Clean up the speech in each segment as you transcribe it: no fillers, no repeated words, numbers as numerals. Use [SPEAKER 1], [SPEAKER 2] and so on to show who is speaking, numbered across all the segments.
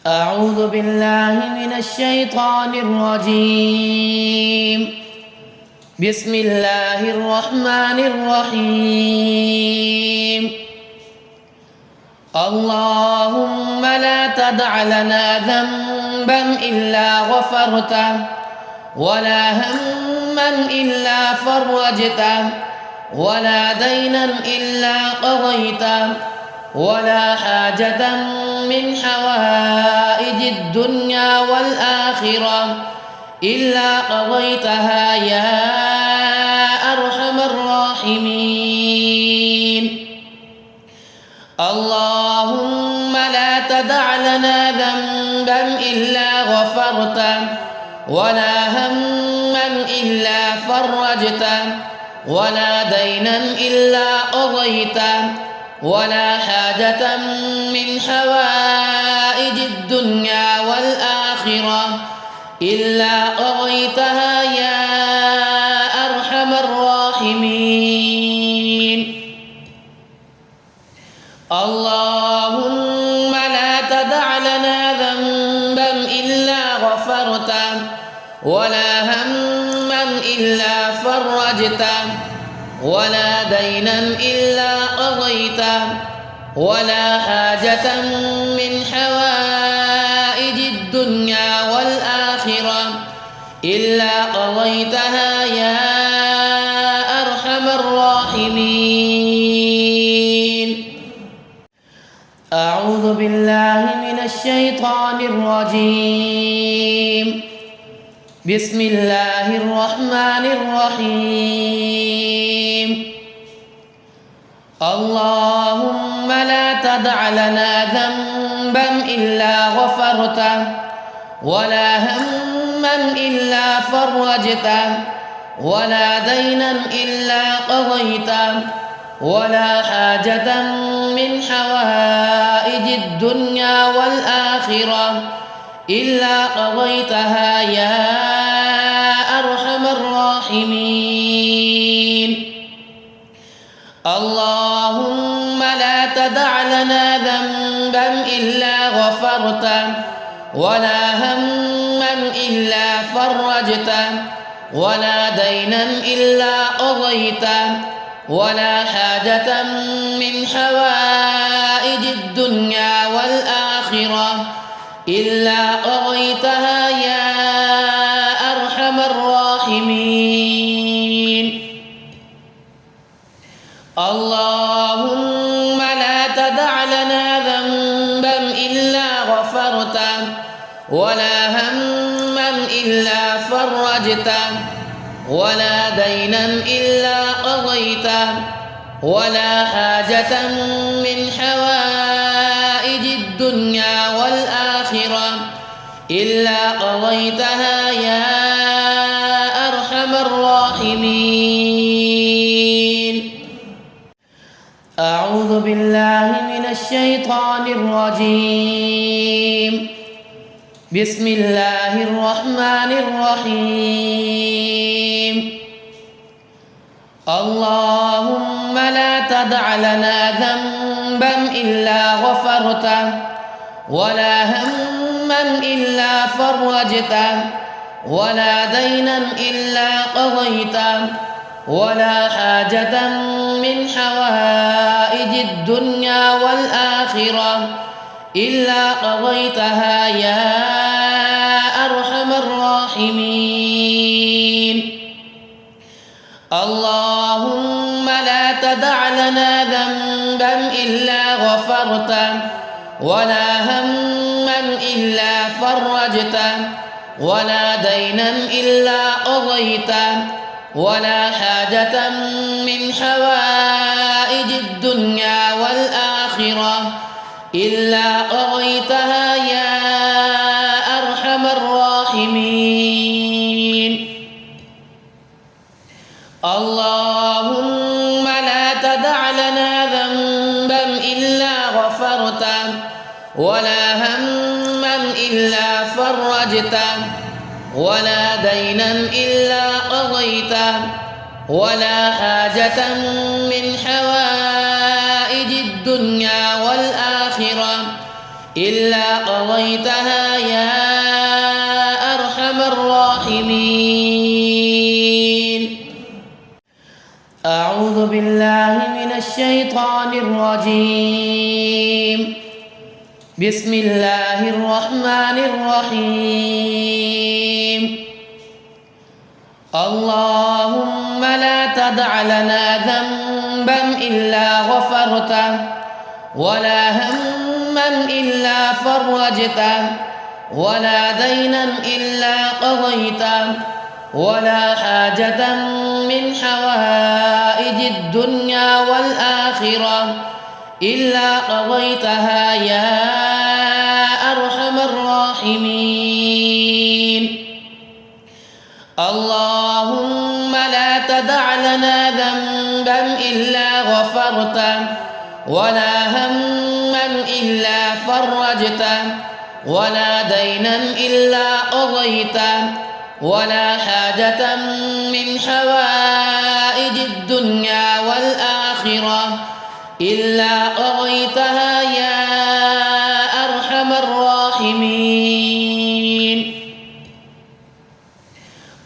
[SPEAKER 1] أعوذ بالله من الشيطان الرجيم. بسم الله الرحمن الرحيم. اللهم لا تدع لنا ذنبا إلا غفرته، ولا هما إلا فرجته، ولا دينا إلا قضيته، ولا حاجة من حوائج الدنيا والآخرة إلا قضيتها يا أرحم الراحمين. اللهم لا تدع لنا ذنبا إلا غفرته، ولا هما إلا فرجته، ولا دينا إلا قضيته، ولا حاجة من حوائج الدنيا والآخرة إلا قضيتها يا أرحم الراحمين. اللهم لا تدع لنا ذنبا إلا غفرته، ولا هما إلا فرجته، ولا دينا إلا قضيته، ولا حاجة من حوائج الدنيا والآخرة إلا قضيتها يا أرحم الراحمين. أعوذ بالله من الشيطان الرجيم. بسم الله الرحمن الرحيم. اللهم لا تدع لنا ذنبا إلا غفرته، ولا هما إلا فرجته، ولا دينا إلا قضيته، ولا حاجة من حوائج الدنيا والآخرة إلا قضيتها يا أرحم الراحمين. اللهم لا تدع لنا ذنبا إلا غفرته، ولا هما إلا فرجته، ولا دينا إلا قضيته، ولا حاجة من حوائج الدنيا والآخرة إلا قضيتها يا أرحم الراحمين. اللهم لا تدع لنا ذنبا إلا غفرته، ولا هما إلا فرجته، ولا دينا إلا قضيته، ولا حاجة من حوائج الدنيا والآخرة إلا قضيتها يا أرحم الراحمين. أعوذ بالله من الشيطان الرجيم. بسم الله الرحمن الرحيم. اللهم لا تدع لنا ذنبا إلا غفرته، ولا هما إلا فرجته، ولا دينا إلا قضيته، ولا حاجة من حوائج الدنيا والآخرة إلا قضيتها يا أرحم الراحمين. اللهم لا تدع لنا ذنبا إلا غفرته، ولا هما إلا فرجته، ولا دينا إلا قضيته، ولا حاجة من حوائج الدنيا والآخرة إلا قضيتها يا أرحم الراحمين. اللهم لا تدع لنا ذنبا إلا غفرته، ولا هما إلا فرجته، ولا دينا إلا قضيته، ولا حاجة من حوائج الدنيا والآخرة إلا قضيتها يا أرحم الراحمين. أعوذ بالله من الشيطان الرجيم. بسم الله الرحمن الرحيم. اللهم لا تدع لنا ذنبا إلا غفرته ولا هما إلا فرجته ولا دينا إلا قضيته ولا حاجة من حوائج الدنيا والآخرة إلا قضيتها يا أرحم الراحمين. اللهم لا تدع لنا ذنبا إلا غفرته ولا هما إلا فرجته ولا دينا إلا قضيته ولا حاجة من حوائج الدنيا والآخرة إلا قضيتها يا أرحم الراحمين.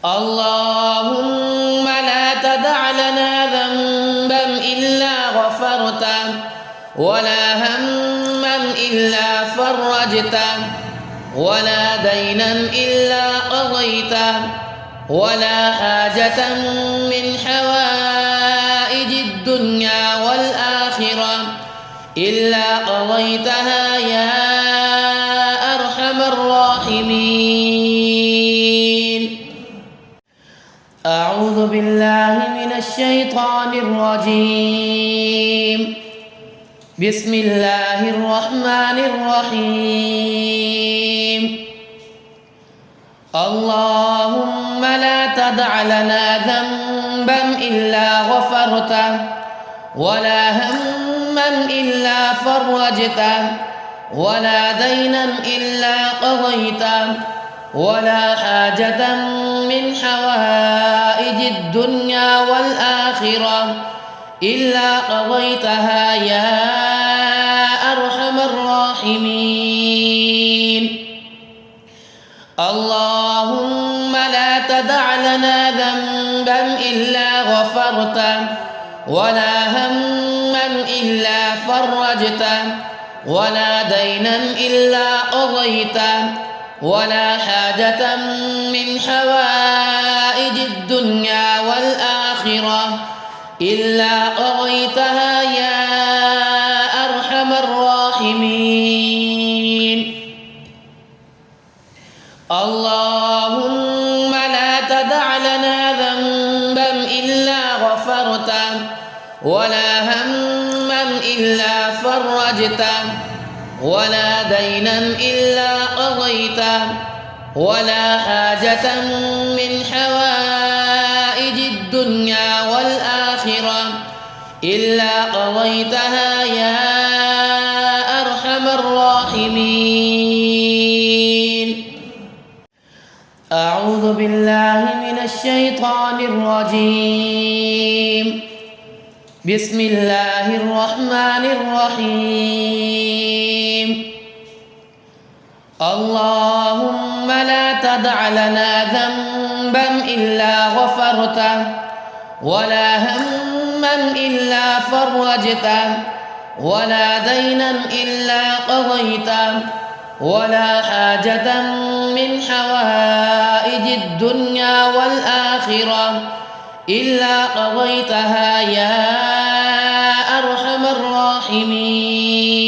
[SPEAKER 1] اللهم لا تدع لنا ذنبا إلا غفرته ولا هما إلا فرجته ولا دينا إلا قضيته ولا حاجة من حوائج الدنيا والآخرة إلا قضيتها يا أرحم الراحمين. أعوذ بالله من الشيطان الرجيم. بسم الله الرحمن الرحيم. اللهم لا تدع لنا ذنبا إلا غفرته ولا هما إلا فرجته ولا دينا إلا قضيته ولا حاجة من حوائج الدنيا والآخرة إلا قضيتها يا أرحم الراحمين. اللهم لا تدع لنا ذنبا إلا غفرته ولا هما إلا فرجته ولا دينا إلا قضيته ولا حاجة من حوائج الدنيا والآخرة إلا قضيتها يا أرحم الراحمين. اللهم لا تدع لنا ذنبا إلا غفرته ولا هما إلا فرجته ولا دينا إلا قضيته ولا حاجة من حوائج الدنيا والآخرة إلا قضيتها يا أرحم الراحمين. أعوذ بالله من الشيطان الرجيم. بسم الله الرحمن الرحيم. اللهم لا تدع لنا ذنبا إلا غفرته ولا هما إلا فرجته ولا دينا إلا قضيته ولا حاجة من حوائج الدنيا والآخرة إلا قضيتها يا أرحم الراحمين.